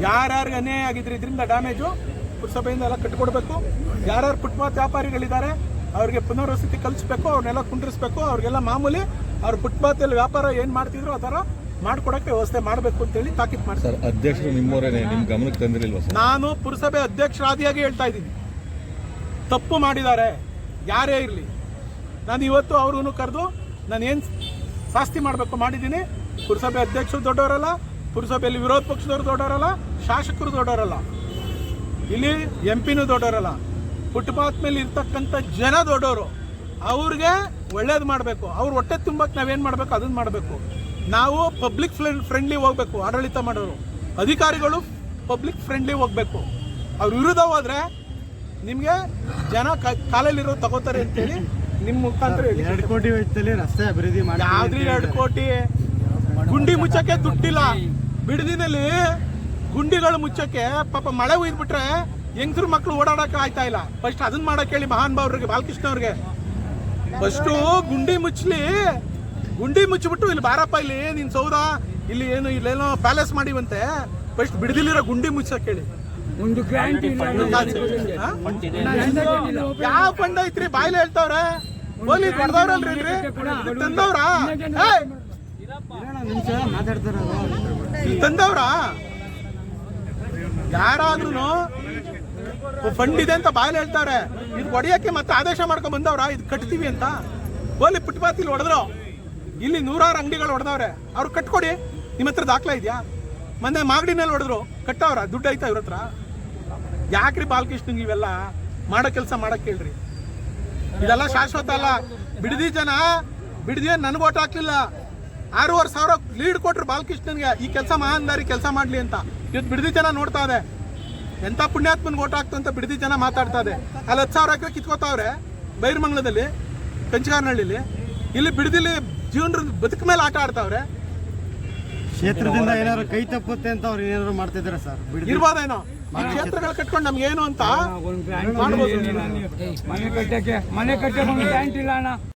ಯಾರ್ಯಾರಿಗೆ ಅನ್ಯಾಯ ಆಗಿದ್ರೆ ಇದರಿಂದ ಡ್ಯಾಮೇಜು ಪುರಸಭೆಯಿಂದ ಎಲ್ಲ ಕಟ್ಟಿಕೊಡ್ಬೇಕು. ಯಾರ್ಯಾರು ಫುಟ್ಪಾತ್ ವ್ಯಾಪಾರಿಗಳಿದ್ದಾರೆ ಅವ್ರಿಗೆ ಪುನರ್ವಸತಿ ಕಲಿಸ್ಬೇಕು, ಅವ್ರನ್ನೆಲ್ಲ ಕುಂಡ್ರಿಸ್ಬೇಕು. ಅವ್ರಿಗೆಲ್ಲ ಮಾಮೂಲಿ ಅವ್ರು ಫುಟ್ಪಾತಲ್ಲಿ ವ್ಯಾಪಾರ ಏನು ಮಾಡ್ತಿದ್ರು ಆ ಥರ ಮಾಡ್ಕೊಡಕ್ಕೆ ವ್ಯವಸ್ಥೆ ಮಾಡಬೇಕು ಅಂತೇಳಿ ತಾಕೀತು ಮಾಡ್ತಾರೆ. ಅಧ್ಯಕ್ಷರು ನಿಮ್ಮವರೇನೆ, ನಿಮ್ಮ ಗಮನಕ್ಕೆ ತಂದಿರಲಿಲ್ವಾ ಸರ್? ನಾನು ಪುರಸಭೆ ಅಧ್ಯಕ್ಷರಾದಿಯಾಗಿ ಹೇಳ್ತಾ ಇದ್ದೀನಿ, ತಪ್ಪು ಮಾಡಿದ್ದಾರೆ ಯಾರೇ ಇರಲಿ. ನಾನು ಇವತ್ತು ಅವ್ರಿಗೂ ಕರೆದು ನಾನು ಏನು ಶಾಸ್ತಿ ಮಾಡಬೇಕು ಮಾಡಿದ್ದೀನಿ. ಪುರಸಭೆ ಅಧ್ಯಕ್ಷರು ದೊಡ್ಡವರಲ್ಲ, ಪುರಸಭೆಯಲ್ಲಿ ವಿರೋಧ ಪಕ್ಷದವರು ದೊಡ್ಡವರಲ್ಲ, ಶಾಸಕರು ದೊಡ್ಡವರಲ್ಲ, ಇಲ್ಲಿ MP ದೊಡ್ಡವರಲ್ಲ. ಫುಟ್ಪಾತ್ ಮೇಲೆ ಇರ್ತಕ್ಕಂಥ ಜನ ದೊಡ್ಡವರು. ಅವ್ರಿಗೆ ಒಳ್ಳೇದು ಮಾಡಬೇಕು. ಅವ್ರ ಹೊಟ್ಟೆ ತುಂಬಕ್ಕೆ ನಾವೇನು ಮಾಡಬೇಕು ಅದನ್ನು ಮಾಡಬೇಕು. ನಾವು ಪಬ್ಲಿಕ್ ಫ್ರೆಂಡ್ಲಿ ಹೋಗ್ಬೇಕು. ಆಡಳಿತ ಮಾಡೋರು ಅಧಿಕಾರಿಗಳು ಪಬ್ಲಿಕ್ ಫ್ರೆಂಡ್ಲಿ ಹೋಗ್ಬೇಕು. ಅವ್ರ ವಿರುದ್ಧ ಹೋದ್ರೆ ನಿಮಗೆ ಜನ ಕಾಲಲ್ಲಿರೋ ತಗೋತಾರೆ ಅಂತೇಳಿ ನಿಮ್ಮ ಮುಖಾಂತರ 2 ಕೋಟಿ ವೆಚ್ಚದಲ್ಲಿ ರಸ್ತೆ ಅಭಿವೃದ್ಧಿ ಮಾಡಿ. ಯಾವ್ದ್ರಿ 2 ಕೋಟಿ? ಗುಂಡಿ ಮುಚ್ಚಕ್ಕೆ ದುಡ್ಡಿಲ್ಲ. ಬಿಡದಿನಲ್ಲಿ ಗುಂಡಿಗಳು ಮುಚ್ಚಕ್ಕೆ ಪಾಪ ಮಳೆ ಹುಯ್ದ್ಬಿಟ್ರೆ ಹೆಂಗಸರು ಮಕ್ಕಳು ಓಡಾಡಕ್ಕೆ ಆಯ್ತಾ ಇಲ್ಲ. ಫಸ್ಟ್ ಅದನ್ನ ಮಾಡಕ್ಕೆ ಹೇಳಿ ಮಹಾನ್ ಭಾವ್ರಿಗೆ, ಬಾಲಕೃಷ್ಣ ಅವ್ರಿಗೆ. ಫಸ್ಟು ಗುಂಡಿ ಮುಚ್ಚಲಿ. ಗುಂಡಿ ಮುಚ್ಚಿಬಿಟ್ಟು ಇಲ್ಲಿ ಬಾರಪ್ಪ, ಇಲ್ಲಿ ನೀನ್ ಸೌದ ಇಲ್ಲಿ ಏನು ಇಲ್ಲೇನೋ ಪ್ಯಾಲೇಸ್ ಮಾಡಿವಂತೆ. ಫಸ್ಟ್ ಬಿಡದಿಲ್ಲಿರೋ ಗುಂಡಿ ಮುಚ್ಚಕ್ಕೆ ಹೇಳಿ. ಯಾವ ಫಂಡ್ ಐತ್ರಿ? ಬಾಯ್ಲೆ ಹೇಳ್ತಾವ್ರೆ. ಹೋಲಿ ಹೊಡೆದವ್ರಲ್ರಿ ತಂದವ್ರ ತಂದವ್ರ ಯಾರಾದ್ರೂ ಫಂಡ್ ಇದೆ ಅಂತ ಬಾಯಲ್ಲಿ ಹೇಳ್ತಾರೆ. ಇದು ಹೊಡೆಯಕ್ಕೆ ಮತ್ತೆ ಆದೇಶ ಮಾಡ್ಕೊಂಡ್ ಬಂದವ್ರ ಇದು ಕಟ್ತೀವಿ ಅಂತ. ಹೋಲಿ ಫುಟ್ಪಾತ್ ಇಲ್ಲಿ ಹೊಡೆದ್ರು, ಇಲ್ಲಿ 100 ಅಂಗಡಿಗಳು ಹೊಡೆದವ್ರೆ. ಅವ್ರು ಕಟ್ಕೊಡಿ. ನಿಮ್ಮ ಹತ್ರ ದಾಖಲೆ ಇದೆಯಾ? ಮೊನ್ನೆ ಮಾಗಡಿನಲ್ಲಿ ಹೊಡೆದ್ರು, ಕಟ್ಟವ್ರ? ದುಡ್ಡು ಐತಾ ಇವ್ರ ಹತ್ರ? ಯಾಕ್ರಿ ಬಾಲಕೃಷ್ಣಂಗೆ ಇವೆಲ್ಲ ಮಾಡೋ ಕೆಲಸ ಮಾಡಕ್ ಹೇಳ್ರಿ? ಇದೆಲ್ಲ ಶಾಶ್ವತ ಅಲ್ಲ. ಬಿಡದಿ ಜನ ನನಗೆ ಓಟ್ ಹಾಕ್ಲಿಲ್ಲ. 6,500 ಲೀಡ್ ಕೊಟ್ರು ಬಾಲಕೃಷ್ಣನ್ಗೆ ಈ ಕೆಲಸ ಮಹಾನ್ದಾರಿ ಕೆಲಸ ಮಾಡ್ಲಿ ಅಂತ. ಇವತ್ತು ಬಿಡದಿ ಜನ ನೋಡ್ತಾ ಇದೆ. ಎಂತ ಪುಣ್ಯಾತ್ಮನ್ಗೆ ಓಟ್ ಹಾಕ್ತಂತ ಬಿಡದಿ ಜನ ಮಾತಾಡ್ತಾ ಇದೆ. ಅಲ್ಲಿ 10,000 ಎಕರೆ ಕಿತ್ಕೋತಾವ್ರೆ ಬೈರ್ಮಂಗ್ಲದಲ್ಲಿ, ಕಂಚಗಾರನಹಳ್ಳಿಲಿ. ಇಲ್ಲಿ ಬಿಡದಿಲಿ ಜೀವನ ಬದುಕ ಮೇಲೆ ಆಟ ಆಡ್ತಾವ್ರೆ. ಕ್ಷೇತ್ರದಿಂದ ಏನಾದ್ರು ಕೈ ತಪ್ಪುತ್ತೆ ಅಂತ ಅವ್ರು ಏನಾದ್ರು ಮಾಡ್ತಿದಾರೆ ಸರ್? ಇರ್ಬೋದೇನೋ ಈ ಕ್ಷೇತ್ರಗಳು ಕಟ್ಕೊಂಡು ನಮ್ಗೆ ಏನು ಅಂತ ಮಾಡ್ಬೋದು. ಮನೆ ಕಟ್ಟಕ್ಕೆ ಒಂದು ಪ್ಯಾಂಟ್ ಇಲ್ಲ ಅಣ್ಣ.